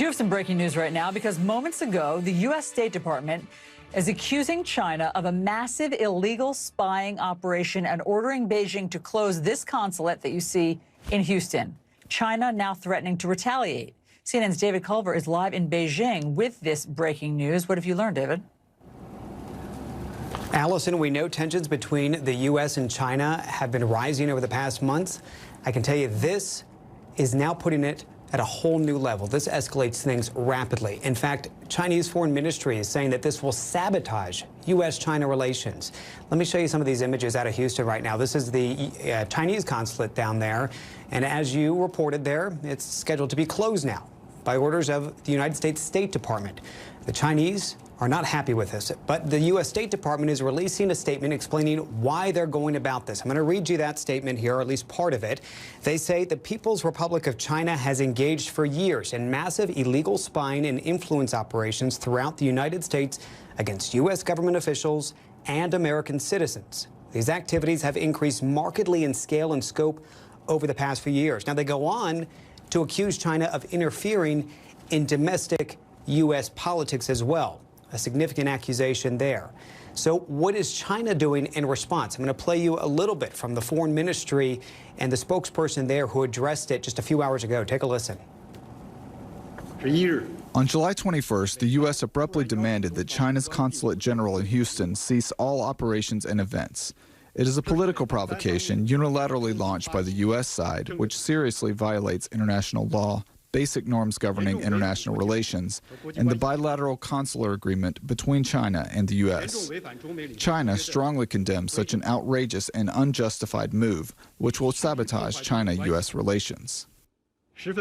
do have some breaking news right now because moments ago, the U.S. State Department is accusing China of a massive illegal spying operation and ordering Beijing to close this consulate that you see in Houston. China now threatening to retaliate. CNN's David Culver is live in Beijing with this breaking news. What have you learned, David? Allison, we know tensions between the U.S. and China have been rising over the past months. I can tell you this is now putting it at a whole new level. This escalates things rapidly. In fact, Chinese Foreign Ministry is saying that this will sabotage U.S.-China relations. Let me show you some of these images out of Houston right now. This is the Chinese consulate down there. And as you reported there, it's scheduled to be closed now by orders of the United States State Department. The Chinese are not happy with this, but the U.S. State Department is releasing a statement explaining why they're going about this. I'm going to read you that statement here, or at least part of it. They say the People's Republic of China has engaged for years in massive illegal spying and influence operations throughout the United States against U.S. government officials and American citizens. These activities have increased markedly in scale and scope over the past few years. Now, they go on to accuse China of interfering in domestic U.S. politics as well. A significant accusation there. So what is China doing in response? I'm going to play you a little bit from the Foreign Ministry and the spokesperson there who addressed it just a few hours ago. Take a listen. On July 21st, the U.S. abruptly demanded that China's consulate general in Houston cease all operations and events. It is a political provocation unilaterally launched by the U.S. side, which seriously violates international law, basic norms governing international relations, and the bilateral consular agreement between China and the U.S. China strongly condemns such an outrageous and unjustified move, which will sabotage China-U.S. relations. All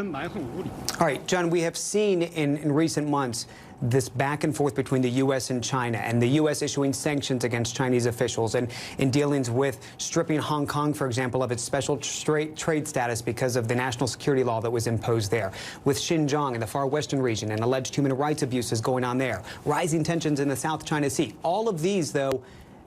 right, John, we have seen in recent months this back and forth between the U.S. and China, and the U.S. issuing sanctions against Chinese officials and in dealings with stripping Hong Kong, for example, of its special trade status because of the national security law that was imposed there, with Xinjiang in the far western region and alleged human rights abuses going on there, rising tensions in the South China Sea. All of these, though,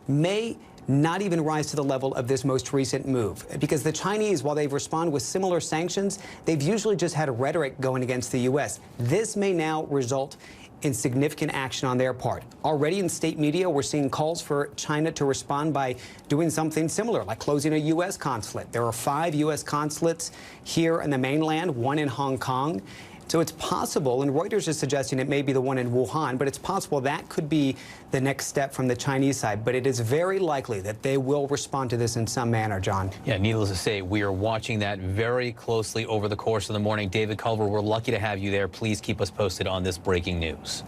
may not even rise to the level of this most recent move. Because the Chinese, while they've responded with similar sanctions, they've usually just had rhetoric going against the U.S. This may now result in significant action on their part. Already in state media, we're seeing calls for China to respond by doing something similar, like closing a U.S. consulate. There are 5 U.S. consulates here in the mainland, 1 in Hong Kong. So it's possible, and Reuters is suggesting it may be the one in Wuhan, but it's possible that could be the next step from the Chinese side. But it is very likely that they will respond to this in some manner, John. Yeah, needless to say, we are watching that very closely over the course of the morning. David Culver, we're lucky to have you there. Please keep us posted on this breaking news.